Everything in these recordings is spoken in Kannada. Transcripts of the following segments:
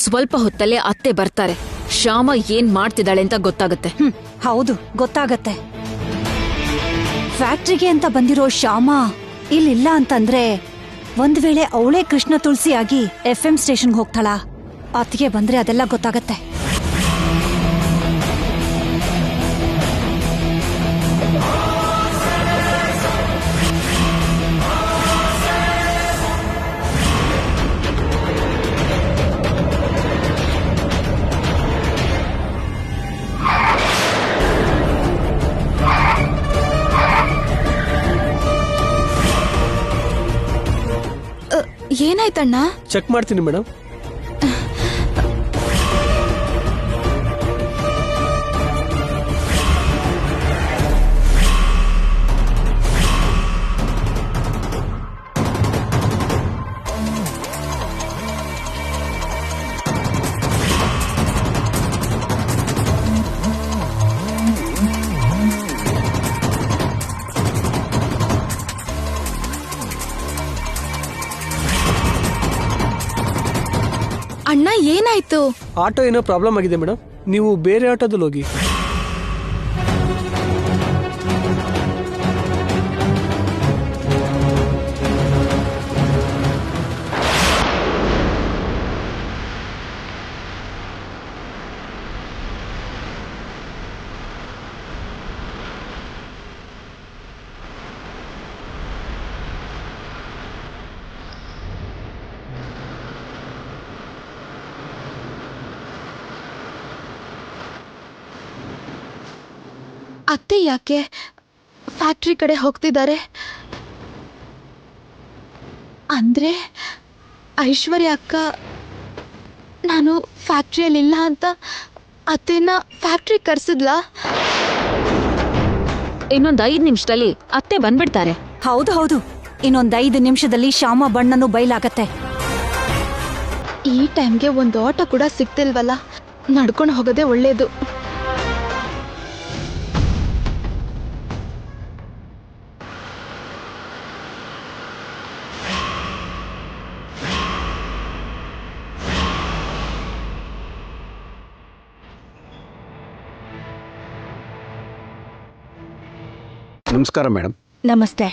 ಸ್ವಲ್ಪ ಹೊತ್ತಲ್ಲೇ ಅತ್ತೆ ಬರ್ತಾರೆ. ಶ್ಯಾಮ ಏನ್ ಮಾಡ್ತಿದ್ದಾಳೆ ಅಂತ ಗೊತ್ತಾಗತ್ತೆ. ಹೌದು, ಗೊತ್ತಾಗತ್ತೆ. ಫ್ಯಾಕ್ಟ್ರಿಗೆ ಅಂತ ಬಂದಿರೋ ಶ್ಯಾಮ ಇಲ್ಲಿಲ್ಲ ಅಂತಂದ್ರೆ ಒಂದ್ ವೇಳೆ ಅವಳೇ ಕೃಷ್ಣ ತುಳಸಿ ಆಗಿ FM ಸ್ಟೇಷನ್ಗೆ ಹೋಗ್ತಾಳ. ಅತ್ತಿಗೆ ಬಂದ್ರೆ ಅದೆಲ್ಲ ಗೊತ್ತಾಗತ್ತೆ. ಏನಾಯ್ತಣ್ಣ? ಚೆಕ್ ಮಾಡ್ತೀನಿ ಮೇಡಮ್. ಅಣ್ಣ ಏನಾಯ್ತು? ಆಟೋ ಏನೋ ಪ್ರಾಬ್ಲಮ್ ಆಗಿದೆ ಮೇಡಮ್, ನೀವು ಬೇರೆ ಆಟೋದಲ್ಲಿ ಹೋಗಿ. ಅತ್ತೆ ಯಾಕೆ ಫ್ಯಾಕ್ಟ್ರಿ ಕಡೆ ಹೋಗ್ತಿದ್ದಾರೆ? ಅಂದ್ರೆ ಐಶ್ವರ್ಯ ಅಕ್ಕ ನಾನು ಫ್ಯಾಕ್ಟ್ರಿಯಲ್ಲಿಲ್ಲ ಅಂತ ಅತ್ತೆನ ಫ್ಯಾಕ್ಟ್ರಿ ಕರ್ಸಿದ್ಲಾ? ಇನ್ನೊಂದು 5 ನಿಮಿಷದಲ್ಲಿ ಅತ್ತೆ ಬಂದ್ಬಿಡ್ತಾರೆ. ಹೌದು ಹೌದು, ಇನ್ನೊಂದ್ 5 ನಿಮಿಷದಲ್ಲಿ ಶ್ಯಾಮ ಬಣ್ಣನು ಬಯಲಾಗತ್ತೆ. ಈ ಟೈಮ್ಗೆ ಒಂದು ಆಟೋ ಕೂಡ ಸಿಗ್ತಿಲ್ವಲ್ಲ, ನಡ್ಕೊಂಡು ಹೋಗೋದೇ ಒಳ್ಳೇದು. ನಮಸ್ಕಾರ ಮೇಡಮ್. ನಮಸ್ತೆ.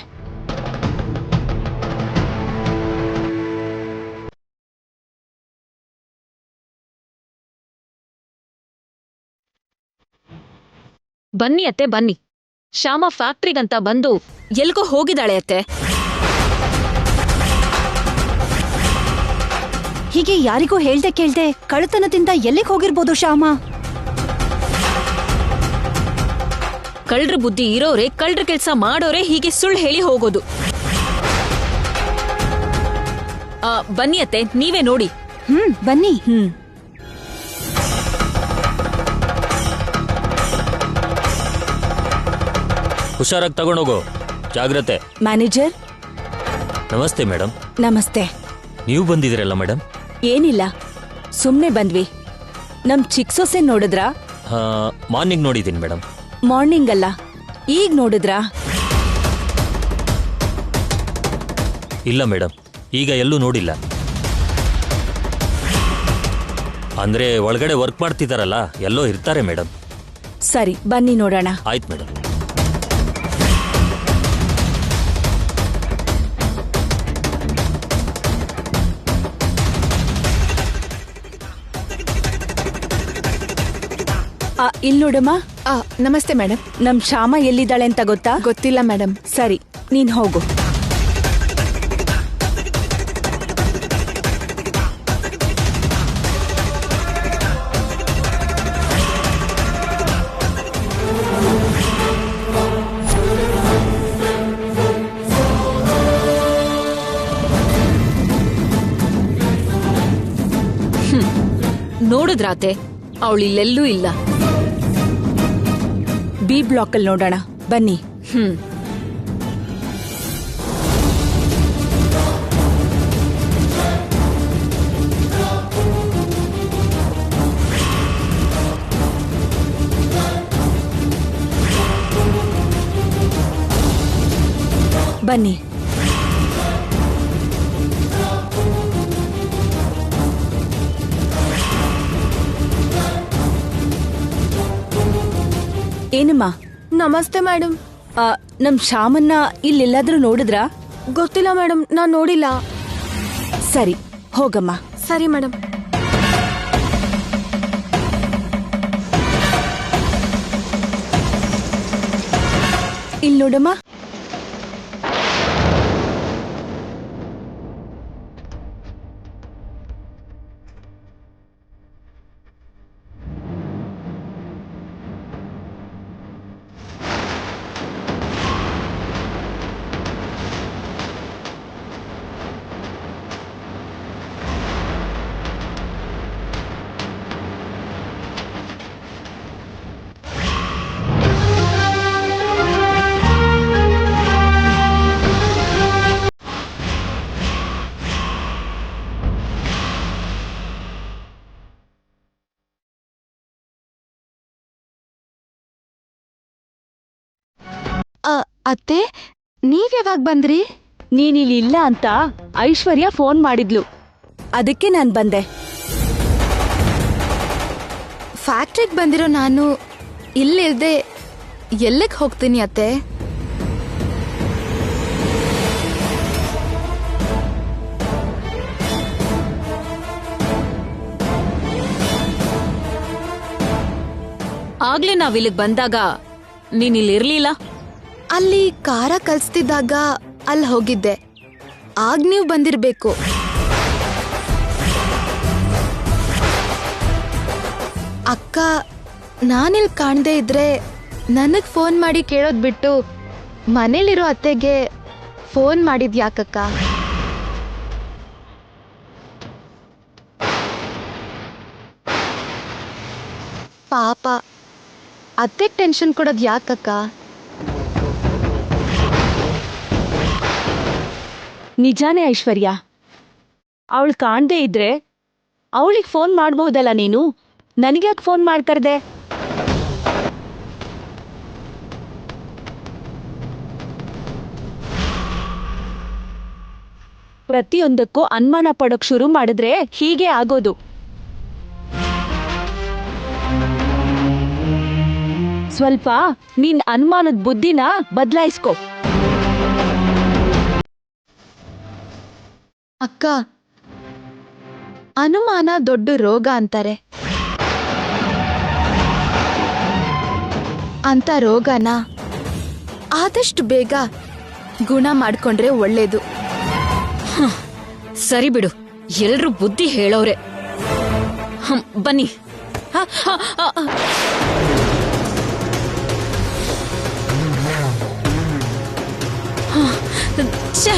ಬನ್ನಿ ಅತ್ತೆ ಬನ್ನಿ. ಶ್ಯಾಮ ಫ್ಯಾಕ್ಟ್ರಿಗಂತ ಬಂದು ಎಲ್ಗೋ ಹೋಗಿದ್ದಾಳೆ ಅತ್ತೆ. ಹೀಗೆ ಯಾರಿಗೂ ಹೇಳ್ದೆ ಕೇಳ್ದೆ ಕಳ್ಳತನದಿಂದ ಎಲ್ಲಿಗೆ ಹೋಗಿರ್ಬೋದು ಶ್ಯಾಮ? ಕಳ್ರ ಬುದ್ಧಿ ಇರೋರೆ, ಕಳ್ರ ಕೆಲ್ಸ ಮಾಡೋರೆ ಹೀಗೆ ಸುಳ್ಳು ಹೇಳಿ ಹೋಗೋದು. ಬನ್ನಿ ಅತ್ತೆ, ನೀವೇ ನೋಡಿ. ಬನ್ನಿ. ಹುಷಾರಾಗಿ ತಗೊಂಡೋಗು, ಜಾಗ್ರತೆ. ಮ್ಯಾನೇಜರ್ ನಮಸ್ತೆ ಮೇಡಮ್. ನಮಸ್ತೆ. ನೀವು ಬಂದಿದ್ದೀರಲ್ಲ ಮೇಡಮ್? ಏನಿಲ್ಲ, ಸುಮ್ನೆ ಬಂದ್ವಿ. ನಮ್ ಚಿಕ್ಕ ಸೊಸೆ ನೋಡಿದ್ರಾ? ಮಾರ್ನಿಂಗ್ ನೋಡಿದ್ದೀನಿ ಮೇಡಮ್. ಮಾರ್ನಿಂಗ್ ಅಲ್ಲ, ಈಗ ನೋಡಿದ್ರಾ? ಇಲ್ಲ ಮೇಡಮ್, ಈಗ ಎಲ್ಲೂ ನೋಡಿಲ್ಲ. ಅಂದ್ರೆ ಒಳಗಡೆ ವರ್ಕ್ ಮಾಡ್ತಿದ್ದಾರಲ್ಲ, ಎಲ್ಲೋ ಇರ್ತಾರೆ ಮೇಡಮ್. ಸರಿ, ಬನ್ನಿ ನೋಡೋಣ. ಆಯ್ತು ಮೇಡಮ್. ಇಲ್ ನೋಡಮ್ಮ. ನಮಸ್ತೆ ಮೇಡಮ್. ನಮ್ ಶ್ಯಾಮ ಎಲ್ಲಿದ್ದಾಳೆ ಅಂತ ಗೊತ್ತಾ? ಗೊತ್ತಿಲ್ಲ ಮೇಡಮ್. ಸರಿ, ನೀನ್ ಹೋಗು. ನೋಡಿದ್ರಾತೆ, ಅವಳಿಲ್ಲೆಲ್ಲೂ ಇಲ್ಲ. ಬಿ ಬ್ಲಾಕ್ ಅಲ್ಲಿ ನೋಡೋಣ, ಬನ್ನಿ. ಬನ್ನಿ. ಏನಮ್ಮ? ನಮಸ್ತೆ ಮೇಡಮ್. ನಮ್ ಶ್ಯಾಮನ್ನ ಇಲ್ಲೆಲ್ಲಾದ್ರೂ ನೋಡಿದ್ರಾ? ಗೊತ್ತಿಲ್ಲ ಮೇಡಮ್, ನಾನ್ ನೋಡಿಲ್ಲ. ಸರಿ, ಹೋಗಮ್ಮ. ಸರಿ ಮೇಡಮ್. ಇಲ್ಲಿ ನೋಡಮ್ಮ. ಅತ್ತೆ, ನೀವ್ ಯಾವಾಗ ಬಂದ್ರಿ? ನೀನಿಲ್ಲಿ ಇಲ್ಲ ಅಂತ ಐಶ್ವರ್ಯ ಫೋನ್ ಮಾಡಿದ್ಲು, ಅದಕ್ಕೆ ನಾನ್ ಬಂದೆ. ಫ್ಯಾಕ್ಟ್ರಿಗೆ ಬಂದಿರೋ ನಾನು ಇಲ್ಲಿಲ್ದೆ ಎಲ್ಲಿಗೆ ಹೋಗ್ತೀನಿ ಅತ್ತೆ? ಆಗ್ಲೇ ನಾವಿಲ್ಲಿಗ್ ಬಂದಾಗ ನೀನಿಲ್ಲಿರ್ಲಿಲ್ಲ. ಅಲ್ಲಿ ಖಾರ ಕಲ್ಸ್ತಿದ್ದಾಗ ಅಲ್ಲಿ ಹೋಗಿದ್ದೆ. ಆಗ ನೀವು ಬಂದಿರ್ಬೇಕು. ಅಕ್ಕ, ನಾನಿಲ್ಲಿ ಕಾಣದೇ ಇದ್ರೆ ನನಗ್ ಫೋನ್ ಮಾಡಿ ಕೇಳೋದ್ ಬಿಟ್ಟು ಮನೇಲಿರೋ ಅತ್ತೆಗೆ ಫೋನ್ ಮಾಡಿದ್ಯಾಕಕ್ಕ? ಪಾಪ, ಅತ್ತೆಗೆ ಟೆನ್ಷನ್ ಕೊಡೋದು ಯಾಕಕ್ಕ? ನಿಜಾನೇ ಐಶ್ವರ್ಯ, ಅವಳು ಕಾಣ್ದೇ ಇದ್ರೆ ಅವಳಿಗೆ ಫೋನ್ ಮಾಡ್ಬಹುದಲ್ಲ ನೀನು? ನನಗ್ಯಾಕೆ ಫೋನ್ ಮಾಡ್ಕರ್ದೆ? ಪ್ರತಿಯೊಂದಕ್ಕೂ ಅನುಮಾನ ಪಡೋಕ್ ಶುರು ಮಾಡಿದ್ರೆ ಹೀಗೆ ಆಗೋದು. ಸ್ವಲ್ಪ ನಿನ್ ಅನುಮಾನದ ಬುದ್ಧಿನ ಬದಲಾಯಿಸ್ಕೊ. ಅಕ್ಕ, ಅನುಮಾನ ದೊಡ್ಡ ರೋಗ ಅಂತಾರೆ. ಅಂತ ರೋಗನ ಆದಷ್ಟು ಬೇಗ ಗುಣ ಮಾಡ್ಕೊಂಡ್ರೆ ಒಳ್ಳೇದು. ಸರಿ ಬಿಡು, ಎಲ್ರೂ ಬುದ್ಧಿ ಹೇಳೋರೆ. ಬನ್ನಿ. ಛೆ!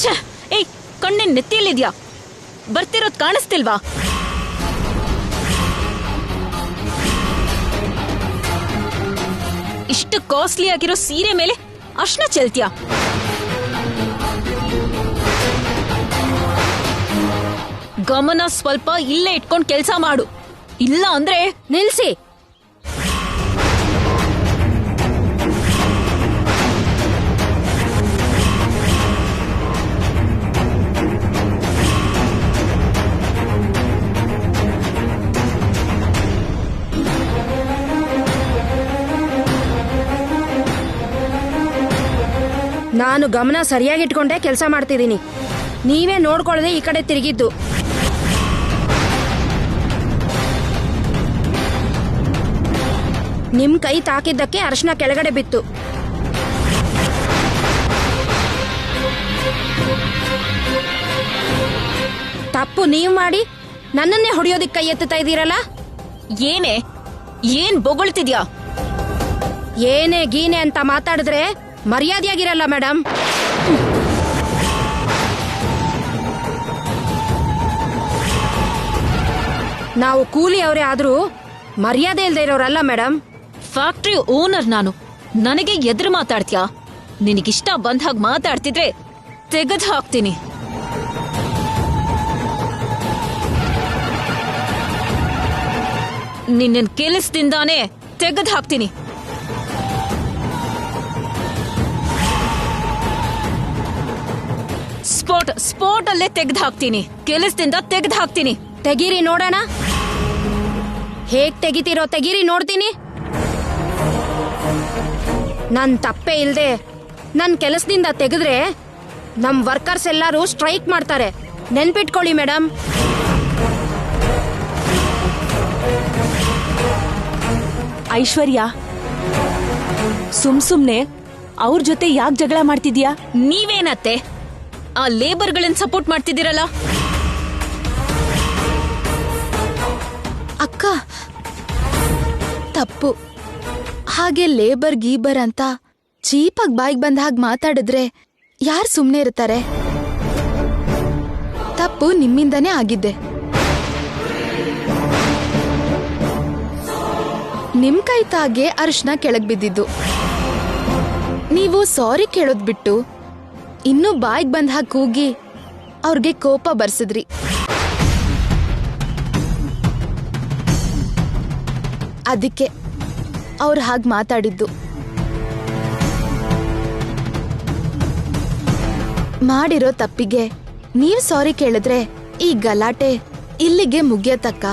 ಛೆ! ಏಯ್, ಕಣ್ಣೇನ್ ನೆತ್ತಿಯಲ್ಲಿದ್ಯಾ? ಬರ್ತಿರೋದ್ ಕಾಣಿಸ್ತಿಲ್ವಾ? ಇಷ್ಟು ಕಾಸ್ಟ್ಲಿ ಆಗಿರೋ ಸೀರೆ ಮೇಲೆ ಅರ್ಶನ ಚೆಲ್ತ್ಯಾ? ಗಮನ ಸ್ವಲ್ಪ ಇಲ್ಲೇ ಇಟ್ಕೊಂಡ್ ಕೆಲ್ಸ ಮಾಡು, ಇಲ್ಲ ಅಂದ್ರೆ ನಿಲ್ಸಿ. ನಾನು ಗಮನ ಸರಿಯಾಗಿಟ್ಕೊಂಡೆ ಕೆಲಸ ಮಾಡ್ತಿದ್ದೀನಿ. ನೀವೇ ನೋಡ್ಕೊಳ್ಳದೆ ಈ ಕಡೆ ತಿರುಗಿದ್ದು. ನಿಮ್ ಕೈ ತಾಕಿದ್ದಕ್ಕೆ ಅರಿಶಿನ ಕೆಳಗಡೆ ಬಿತ್ತು. ತಪ್ಪು ನೀವ್ ಮಾಡಿ ನನ್ನನ್ನೇ ಹೊಡೆಯೋದಿಕ್ ಕೈ ಎತ್ತುತ್ತಾ ಇದ್ದೀರಲ್ಲ? ಏನ್ ಬೊಗಳ್ತಿದ್ಯಾ? ಏನೇ ಗೀನೆ ಅಂತ ಮಾತಾಡಿದ್ರೆ ಮರ್ಯಾದೆಯಾಗಿರಲ್ಲ ಮೇಡಮ್. ನಾವು ಕೂಲಿ ಅವರೇ ಆದ್ರೂ ಮರ್ಯಾದೆ ಇಲ್ದೇ ಇರೋರಲ್ಲ ಮೇಡಮ್. ಫ್ಯಾಕ್ಟ್ರಿ ಓನರ್ ನಾನು, ನನಗೆ ಎದುರು ಮಾತಾಡ್ತೀಯಾ? ನಿನಗಿಷ್ಟ ಬಂದ ಹಾಗೆ ಮಾತಾಡ್ತಿದ್ರೆ ತೆಗೆದು ಹಾಕ್ತೀನಿ. ನಿನ್ನ ಕೆಲಸದಿಂದಾನೇ ತೆಗೆದು ಹಾಕ್ತೀನಿ. ಸ್ಪಾಟ್ ಸ್ಪಾಟ್ ಅಲ್ಲೇ ತೆಗ್ದು ಹಾಕ್ತೀನಿ, ಕೆಲಸದಿಂದ ತೆಗ್ದು ಹಾಕ್ತೀನಿ. ತೆಗೀರಿ ನೋಡೋಣ. ಹೇಗ್ ತೆಗಿತೀರೋ ತೆಗೀರಿ ನೋಡ್ತೀನಿ. ನನ್ ತಪ್ಪೇ ಇಲ್ದೆ ನನ್ ಕೆಲಸದಿಂದ ತೆಗೆದ್ರೆ ನಮ್ ವರ್ಕರ್ಸ್ ಎಲ್ಲರೂ ಸ್ಟ್ರೈಕ್ ಮಾಡ್ತಾರೆ, ನೆನ್ಪಿಟ್ಕೊಳ್ಳಿ ಮೇಡಮ್. ಐಶ್ವರ್ಯ, ಸುಮ್ನೆ ಅವ್ರ ಜೊತೆ ಯಾಕೆ ಜಗಳ ಮಾಡ್ತಿದ್ಯಾ? ನೀವೇನತ್ತೆ ಆ ಲೇಬರ್ಗಳನ್ನ ಸಪೋರ್ಟ್ ಮಾಡ್ತಿದ್ದೀರಲ್ಲ? ಅಕ್ಕ, ತಪ್ಪು. ಹಾಗೆ ಲೇಬರ್ ಗೀಬರ್ ಅಂತ ಚೀಪಾಗಿ ಬಾಯಿಗೆ ಬಂದ ಹಾಗೆ ಮಾತಾಡಿದ್ರೆ ಯಾರು ಸುಮ್ಮನೆ ಇರ್ತಾರೆ? ತಪ್ಪು ನಿಮ್ಮಿಂದನೇ ಆಗಿದ್ದೆ. ನಿಮ್ ಕೈ ತಾಗೆ ಅರ್ಶನ ಕೆಳಗ್ ಬಿದ್ದಿದ್ದು. ನೀವು ಸಾರಿ ಕೇಳೋದ್ ಬಿಟ್ಟು ಇನ್ನೂ ಬಾಯಿಗೆ ಬಂದ ಹಾಗೆ ಕೂಗಿ ಅವ್ರಿಗೆ ಕೋಪ ಬರ್ಸಿದ್ರಿ. ಅದಕ್ಕೆ ಅವ್ರು ಹಾಗೆ ಮಾತಾಡಿದ್ದು. ಮಾಡಿರೋ ತಪ್ಪಿಗೆ ನೀವ್ ಸಾರಿ ಕೇಳಿದ್ರೆ ಈ ಗಲಾಟೆ ಇಲ್ಲಿಗೆ ಮುಗಿಯತಕ್ಕ.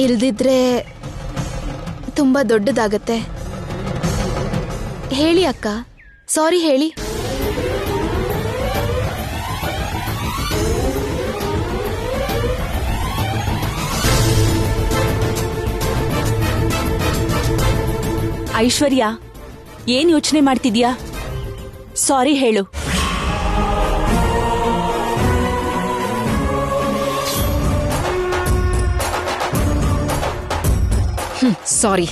ಇಲ್ದಿದ್ರೆ ತುಂಬಾ ದೊಡ್ಡದಾಗತ್ತೆ. ಹೇಳಿ ಅಕ್ಕ, ಸಾರಿ ಹೇಳಿ. ಐಶ್ವರ್ಯ, ಏನ್ ಯೋಚನೆ ಮಾಡ್ತಿದ್ಯಾ? ಸಾರಿ ಹೇಳು. ಸಾರಿ.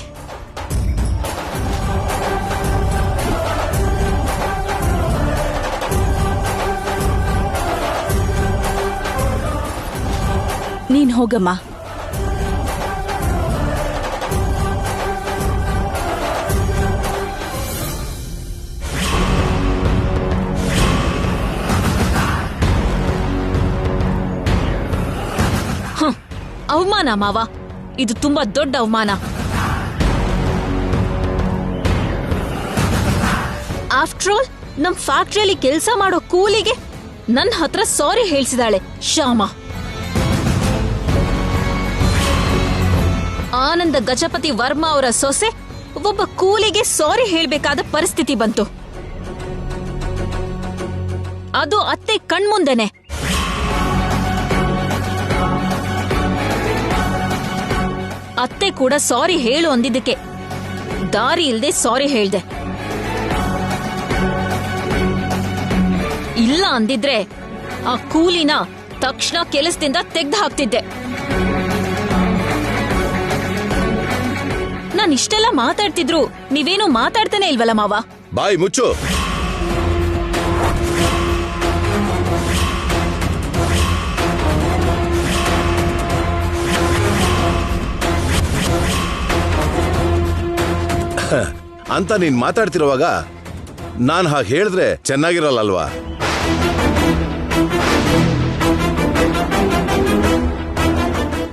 ನೀನ್ ಹೋಗಮ್ಮ. ಅವಮಾನ ಮಾವ, ಇದು ತುಂಬಾ ದೊಡ್ಡ ಅವಮಾನ. ಆಫ್ಟರ್ ಆಲ್ ನಮ್ ಫ್ಯಾಕ್ಟ್ರಿಯಲ್ಲಿ ಕೆಲಸ ಮಾಡೋ ಕೂಲಿಗೆ ನನ್ನ ಹತ್ರ ಸಾರಿ ಹೇಳ್ಸಿದಾಳೆ ಶ್ಯಾಮ. ಆನಂದ ಗಜಪತಿ ವರ್ಮಾ ಅವರ ಸೊಸೆ ಒಬ್ಬ ಕೂಲಿಗೆ ಸಾರಿ ಹೇಳ್ಬೇಕಾದ ಪರಿಸ್ಥಿತಿ ಬಂತು. ಅದು ಅತ್ತೆ ಕಣ್ಮುಂದೆನೆ. ಅತ್ತೆ ಕೂಡ ಸಾರಿ ಹೇಳು ಅಂದಿದ್ದಕ್ಕೆ ದಾರಿ ಇಲ್ದೆ ಸಾರಿ ಹೇಳ್ದೆ. ಇಲ್ಲ ಅಂದಿದ್ರೆ ಆ ಕೂಲಿನ ತಕ್ಷಣ ಕೆಲಸದಿಂದ ತೆಗ್ದು ಹಾಕ್ತಿದ್ದೆ. ನಾನು ಇಷ್ಟೆಲ್ಲ ಮಾತಾಡ್ತಿದ್ರು ನೀವೇನು ಮಾತಾಡ್ತಾನೆ ಇಲ್ವಲ್ಲ ಮಾವ? ಬಾಯ್ ಮುಚ್ಚು. ಅಂತ ನೀನ್ ಮಾತಾಡ್ತಿರುವಾಗ ನಾನ್ ಹಾಗೆ ಹೇಳಿದ್ರೆ ಚೆನ್ನಾಗಿರಲ್ಲಲ್ವಾ?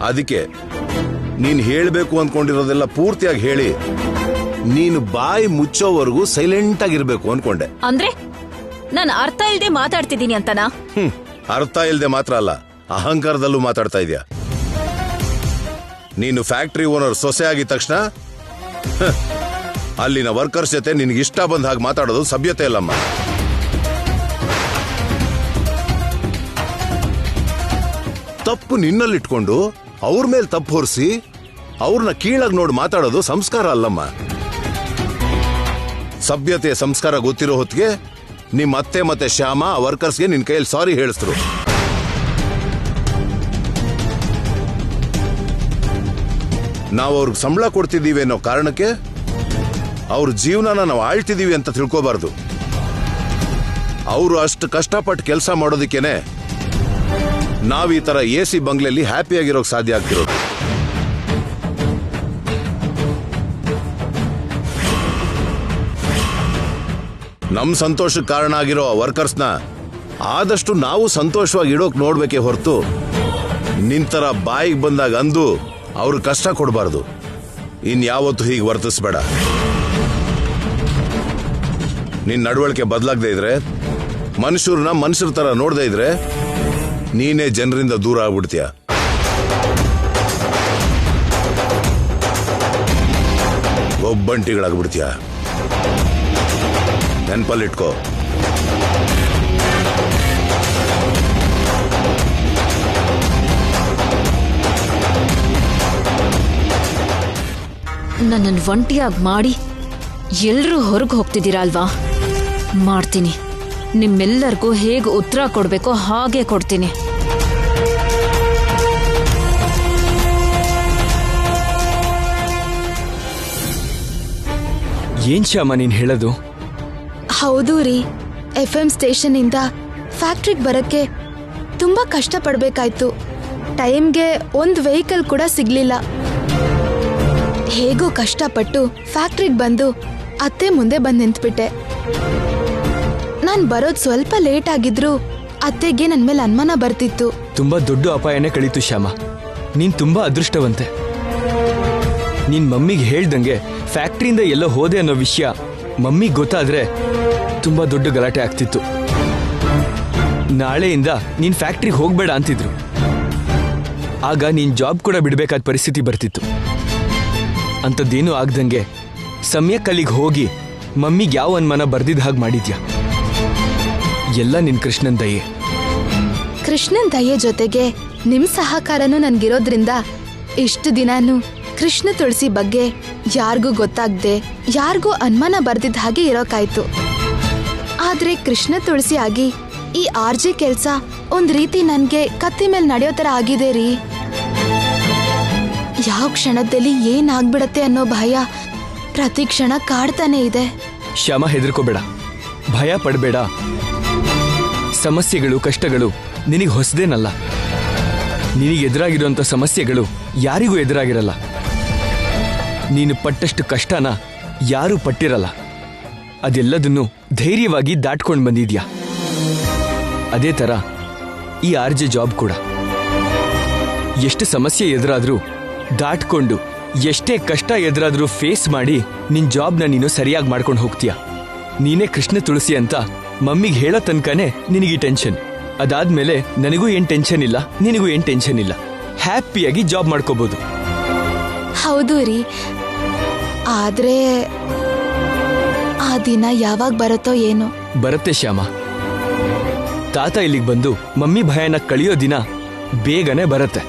ಅದಕ್ಕೆ ನೀನ್ ಹೇಳ್ಬೇಕು ಅನ್ಕೊಂಡಿರೋದೆಲ್ಲ ಪೂರ್ತಿಯಾಗಿ ಹೇಳಿ ನೀನು ಬಾಯಿ ಮುಚ್ಚೋವರೆಗೂ ಸೈಲೆಂಟ್ ಆಗಿರ್ಬೇಕು ಅನ್ಕೊಂಡೆ. ಅಂದ್ರೆ ನಾನು ಅರ್ಥ ಇಲ್ದೆ ಮಾತಾಡ್ತಿದ್ದೀನಿ ಅಂತನಾ? ಅರ್ಥ ಇಲ್ದೆ ಮಾತ್ರ ಅಲ್ಲ, ಅಹಂಕಾರದಲ್ಲೂ ಮಾತಾಡ್ತಾ ಇದೀಯ. ನೀನು ಫ್ಯಾಕ್ಟರಿ ಓನರ್ ಸೊಸೆ ಆಗಿದ ತಕ್ಷಣ ಅಲ್ಲಿನ ವರ್ಕರ್ಸ್ ಜೊತೆ ನಿನ್ಗೆ ಇಷ್ಟ ಬಂದ ಹಾಗೆ ಮಾತಾಡೋದು ಸಭ್ಯತೆ ಇಲ್ಲಮ್ಮ. ತಪ್ಪು ನಿನ್ನಲ್ಲಿಟ್ಕೊಂಡು ಅವ್ರ ಮೇಲೆ ತಪ್ಪು ಹೊರಿಸಿ ಅವ್ರನ್ನ ಕೀಳಾಗಿ ನೋಡಿ ಮಾತಾಡೋದು ಸಂಸ್ಕಾರ ಅಲ್ಲಮ್ಮ. ಸಭ್ಯತೆ ಸಂಸ್ಕಾರ ಗೊತ್ತಿರೋ ಹೊತ್ತಿಗೆ ನಿಮ್ಮ ಅತ್ತೆ ಮತ್ತೆ ಶ್ಯಾಮ ಆ ವರ್ಕರ್ಸ್ಗೆ ನಿನ್ ಕೈಯಲ್ಲಿ ಸಾರಿ ಹೇಳಿಸ್ತರು. ನಾವು ಅವ್ರಿಗೆ ಸಂಬಳ ಕೊಡ್ತಿದ್ದೀವಿ ಅನ್ನೋ ಕಾರಣಕ್ಕೆ ಅವ್ರ ಜೀವನನ ನಾವು ಆಳ್ತಿದೀವಿ ಅಂತ ತಿಳ್ಕೋಬಾರ್ದು. ಅವರು ಅಷ್ಟು ಕಷ್ಟಪಟ್ಟು ಕೆಲಸ ಮಾಡೋದಕ್ಕೇನೆ ನಾವ್ ಈ ತರ AC ಬಂಗ್ಲೆಯಲ್ಲಿ ಹ್ಯಾಪಿಯಾಗಿರೋಕ್ ಸಾಧ್ಯ ಆಗ್ತಿರೋದು. ನಮ್ ಸಂತೋಷಕ್ಕೆ ಕಾರಣ ಆಗಿರೋ ವರ್ಕರ್ಸ್ನ ಆದಷ್ಟು ನಾವು ಸಂತೋಷವಾಗಿ ಇಡೋಕ್ ನೋಡ್ಬೇಕೇ ಹೊರತು ನಿಂತರ ಬಾಯಿಗೆ ಬಂದಾಗ ಅಂದು ಅವ್ರ ಕಷ್ಟ ಕೊಡಬಾರ್ದು. ಇನ್ಯಾವತ್ತೂ ಹೀಗೆ ವರ್ತಿಸ್ಬೇಡ. ನಿನ್ ನಡವಳಿಕೆ ಬದಲಾಗದೆ ಇದ್ರೆ, ಮನುಷ್ಯರನ್ನ ಮನುಷ್ಯರ ತರ ನೋಡದೆ ಇದ್ರೆ ನೀನೇ ಜನರಿಂದ ದೂರ ಆಗ್ಬಿಡ್ತೀಯ. ಒಬ್ಬಂಟಿಗಳಾಗ್ಬಿಡ್ತೀಯ. ನೆನ್ಪಲ್ಲಿಟ್ಕೋ. ನನ್ನನ್ನು ಒಂಟಿಯಾಗಿ ಮಾಡಿ ಎಲ್ರೂ ಹೊರಗೆ ಹೋಗ್ತಿದ್ದೀರಾ ಅಲ್ವಾ? ಮಾಡ್ತೀನಿ. ನಿಮ್ಮೆಲ್ಲರಿಗೂ ಹೇಗೆ ಉತ್ತರ ಕೊಡ್ಬೇಕೋ ಹಾಗೆ ಕೊಡ್ತೀನಿ. ಏನ್ ಶ್ಯಾಮ ನೀನ್ ಹೇಳೋದು? ಹೌದು ರೀ, FM ಸ್ಟೇಷನ್ ಇಂದ ಫ್ಯಾಕ್ಟ್ರಿಗೆ ಬರಕ್ಕೆ ತುಂಬಾ ಕಷ್ಟ ಪಡ್ಬೇಕಾಯ್ತು. ಟೈಮ್ಗೆ ಒಂದ್ ವೆಹಿಕಲ್ ಕೂಡ ಸಿಗ್ಲಿಲ್ಲ. ಹೇಗೋ ಕಷ್ಟಪಟ್ಟು ಫ್ಯಾಕ್ಟ್ರಿಗೆ ಬಂದು ಅತ್ತೆ ಮುಂದೆ ಬಂದು ನಿಂತ್ಬಿಟ್ಟೆ. ನಾನ್ ಬರೋದ್ ಸ್ವಲ್ಪ ಲೇಟ್ ಆಗಿದ್ರು ಅತ್ತೆಗೆ ನನ್ ಮೇಲೆ ಅನುಮಾನ ಬರ್ತಿತ್ತು. ತುಂಬಾ ದೊಡ್ಡ ಅಪಾಯನೇ ಕಳೀತು ಶ್ಯಾಮ. ನೀನ್ ತುಂಬಾ ಅದೃಷ್ಟವಂತೆ. ನಿನ್ ಮಮ್ಮಿಗೆ ಹೇಳ್ದಂಗೆ ಫ್ಯಾಕ್ಟ್ರಿಯಿಂದ ಎಲ್ಲೋ ಹೋದೆ ಅನ್ನೋ ವಿಷಯ ಮಮ್ಮಿಗೆ ಗೊತ್ತಾದ್ರೆ ತುಂಬಾ ದೊಡ್ಡ ಗಲಾಟೆ ಆಗ್ತಿತ್ತು. ನಾಳೆಯಿಂದ ನೀನ್ ಫ್ಯಾಕ್ಟ್ರಿಗೆ ಹೋಗ್ಬೇಡ ಅಂತಿದ್ರು. ಆಗ ನೀನ್ ಜಾಬ್ ಕೂಡ ಬಿಡ್ಬೇಕಾದ ಪರಿಸ್ಥಿತಿ ಬರ್ತಿತ್ತು. ಅಂಥದ್ದೇನೂ ಆಗ್ದಂಗೆ ಸಮಯಕ್ಕಲ್ಲಿಗೆ ಹೋಗಿ ಮಮ್ಮಿಗೆ ಯಾವ ಅನುಮಾನ ಬರ್ದಿದ್ದ ಹಾಗೆ ಮಾಡಿದ್ಯಾ. ಎಲ್ಲ ನಿನ್ ಕೃಷ್ಣನ್ ದಯೆ. ಕೃಷ್ಣನ್ ದಯೆ ಜೊತೆಗೆ ನಿಮ್ ಸಹಕಾರನೂ ನನ್ಗಿರೋದ್ರಿಂದ ಇಷ್ಟು ದಿನಾನು ಕೃಷ್ಣ ತುಳಸಿ ಬಗ್ಗೆ ಯಾರಿಗೂ ಗೊತ್ತಾಗ್ದೆ, ಯಾರಿಗೂ ಅನುಮಾನ ಬರ್ದಿದ್ದ ಹಾಗೆ ಇರೋಕಾಯ್ತು. ಆದ್ರೆ ಕೃಷ್ಣ ತುಳಸಿ ಆಗಿ ಈ RJ ಕೆಲ್ಸ ಒಂದ್ ರೀತಿ ನನ್ಗೆ ಕತ್ತಿ ಮೇಲೆ ನಡೆಯೋ ತರ ಆಗಿದೆ ರೀ. ಯಾವ ಕ್ಷಣದಲ್ಲಿ ಏನಾಗ್ಬಿಡತ್ತೆ ಅನ್ನೋ ಭಯ ಪ್ರತಿ ಕ್ಷಣ ಕಾಡ್ತಾನೆ ಇದೆ. ಶ್ಯಾಮ, ಹೆದರ್ಕೋಬೇಡ, ಭಯ ಪಡಬೇಡ. ಸಮಸ್ಯೆಗಳು, ಕಷ್ಟಗಳು ನಿನಗೆ ಹೊಸದೇನಲ್ಲ. ನಿನಗೆ ಎದುರಾಗಿರುವಂಥ ಸಮಸ್ಯೆಗಳು ಯಾರಿಗೂ ಎದುರಾಗಿರಲ್ಲ. ನೀನು ಪಟ್ಟಷ್ಟು ಕಷ್ಟನ ಯಾರೂ ಪಟ್ಟಿರಲ್ಲ. ಅದೆಲ್ಲದನ್ನು ಧೈರ್ಯವಾಗಿ ದಾಟ್ಕೊಂಡು ಬಂದಿದ್ಯಾ. ಅದೇ ಥರ ಈ RJ ಜಾಬ್ ಕೂಡ. ಎಷ್ಟು ಸಮಸ್ಯೆ ಎದುರಾದ್ರೂ ದಾಟ್ಕೊಂಡು, ಎಷ್ಟೇ ಕಷ್ಟ ಎದುರಾದ್ರೂ ಫೇಸ್ ಮಾಡಿ ನಿನ್ ಜಾಬ್ನ ನೀನು ಸರಿಯಾಗಿ ಮಾಡ್ಕೊಂಡು ಹೋಗ್ತೀಯ. ನೀನೇ ಕೃಷ್ಣ ತುಳಸಿ ಅಂತ ಮಮ್ಮಿಗೆ ಹೇಳೋ ತನಕನೇ ನಿನಗೆ ಟೆನ್ಷನ್. ಅದಾದ್ಮೇಲೆ ನನಗೂ ಏನ್ ಟೆನ್ಷನ್ ಇಲ್ಲ, ನಿನಗೂ ಏನ್ ಟೆನ್ಷನ್ ಇಲ್ಲ. ಹ್ಯಾಪಿಯಾಗಿ ಜಾಬ್ ಮಾಡ್ಕೋಬಹುದು. ಹೌದು ರೀ, ಆದ್ರೆ ಆ ದಿನ ಯಾವಾಗ ಬರುತ್ತೋ ಏನೋ. ಬರುತ್ತೆ ಶ್ಯಾಮ. ತಾತ ಇಲ್ಲಿಗೆ ಬಂದು ಮಮ್ಮಿ ಭಯನ ಕಳಿಯೋ ದಿನ ಬೇಗನೆ ಬರುತ್ತೆ.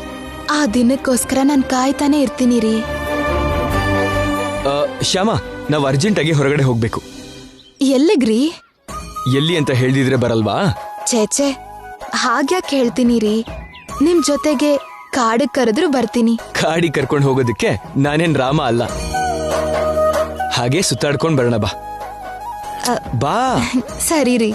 ಆ ದಿನಕ್ಕೋಸ್ಕರ ನಾನು ಕಾಯ್ತಾನೆ ಇರ್ತೀನಿ ರೀ. ಶ್ಯಾಮ, ನಾವು ಅರ್ಜೆಂಟಾಗಿ ಹೊರಗಡೆ ಹೋಗ್ಬೇಕು. ಎಲ್ಲಿಗ್ರಿ? ಎಲ್ಲಿ ಅಂತ ಹೇಳ್ದಿದ್ರೆ ಬರಲ್ವಾ? ಛೇಚೆ, ಹಾಗ್ಯಾಕೆ ಹೇಳ್ತೀನಿ ರೀ. ನಿಮ್ ಜೊತೆಗೆ ಕಾಡಿಗೆ ಕರೆದ್ರು ಬರ್ತೀನಿ. ಕಾಡಿ ಕರ್ಕೊಂಡು ಹೋಗೋದಕ್ಕೆ ನಾನೇನ್ ರಾಮ ಅಲ್ಲ. ಹಾಗೆ ಸುತ್ತಾಡ್ಕೊಂಡ್ ಬರೋಣ ಬಾ. ಬಾ. ಸರಿ ರೀ.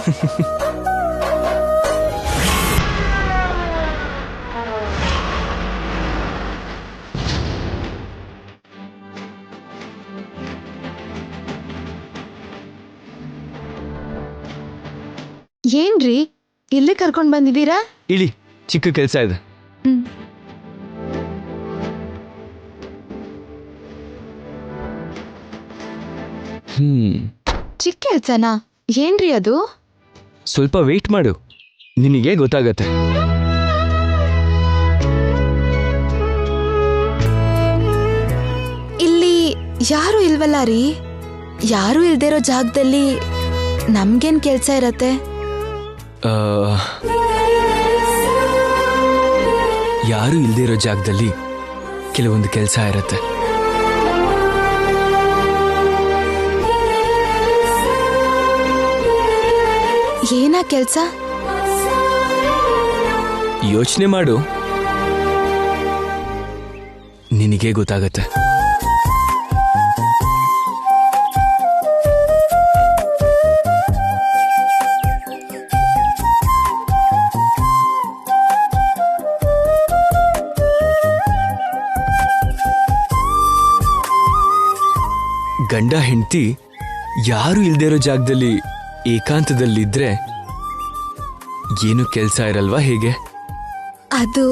ಏನ್ರಿ ಇಲ್ಲಿ ಕರ್ಕೊಂಡ್ ಬಂದಿದ್ದೀರಾ? ಇಳಿ, ಚಿಕ್ಕ ಕೆಲಸ ಇದೆ. ಚಿಕ್ಕ ಕೆಲ್ಸನಾ? ಏನ್ರಿ ಅದು? ಸ್ವಲ್ಪ ವೇಟ್ ಮಾಡು, ನಿನಗೆ ಗೊತ್ತಾಗತ್ತೆ. ಇಲ್ಲಿ ಯಾರು ಇಲ್ವಲ್ಲ ರೀ. ಯಾರು ಇಲ್ದಿರೋ ಜಾಗದಲ್ಲಿ ನಮ್ಗೇನ್ ಕೆಲ್ಸ ಇರತ್ತೆ? ಯಾರು ಇಲ್ದೇ ಇರೋ ಜಾಗದಲ್ಲಿ ಕೆಲವೊಂದು ಕೆಲಸ ಇರತ್ತೆ. ಏನಾ ಕೆಲ್ಸ? ಯೋಚನೆ ಮಾಡು, ನಿನಗೆ ಗೊತ್ತಾಗತ್ತೆ. ಗಂಡ ಹೆಂಡತಿ ಯಾರು ಇಲ್ದೇ ಇರೋ ಜಾಗದಲ್ಲಿ ಏಕಾಂತದಲ್ಲಿದ್ರೆ ಏನು ಕೆಲಸ ಇರಲ್ವಾ? ಹೇಗೆ? ಅದು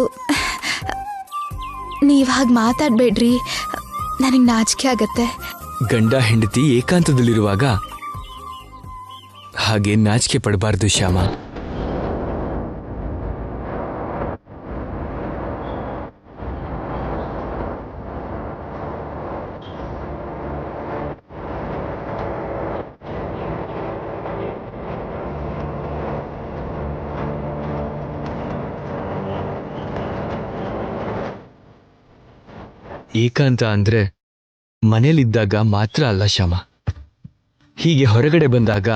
ನೀವ್ ಹಾಗೆ ಮಾತಾಡ್ಬೇಡ್ರಿ, ನನಗೆ ನಾಚಿಕೆ ಆಗತ್ತೆ. ಗಂಡ ಹೆಂಡತಿ ಏಕಾಂತದಲ್ಲಿರುವಾಗ ಹಾಗೆ ನಾಚಿಕೆ ಪಡಬಾರ್ದು ಶ್ಯಾಮ. ಏಕಾಂತ ಅಂದ್ರೆ ಮನೇಲಿದ್ದಾಗ ಮಾತ್ರ ಅಲ್ಲ ಶ್ಯಾಮ, ಹೀಗೆ ಹೊರಗಡೆ ಬಂದಾಗ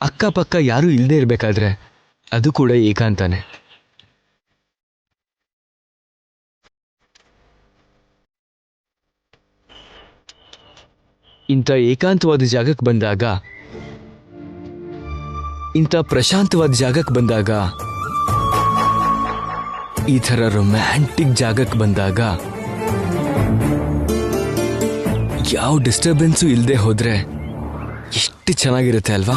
ಅಕ್ಕಪಕ್ಕ ಯಾರೂ ಇಲ್ಲದೆ ಇರಬೇಕಾದ್ರೆ ಅದು ಕೂಡ ಏಕಾಂತಾನೆ. ಇಂಥ ಏಕಾಂತವಾದ ಜಾಗಕ್ಕೆ ಬಂದಾಗ, ಇಂಥ ಪ್ರಶಾಂತವಾದ ಜಾಗಕ್ಕೆ ಬಂದಾಗ, ಈ ಥರ ರೊಮ್ಯಾಂಟಿಕ್ ಜಾಗಕ್ಕೆ ಬಂದಾಗ ಯಾವ ಡಿಸ್ಟರ್ಬೆನ್ಸು ಇಲ್ಲದೆ ಹೋದ್ರೆ ಎಷ್ಟು ಚೆನ್ನಾಗಿರುತ್ತೆ ಅಲ್ವಾ?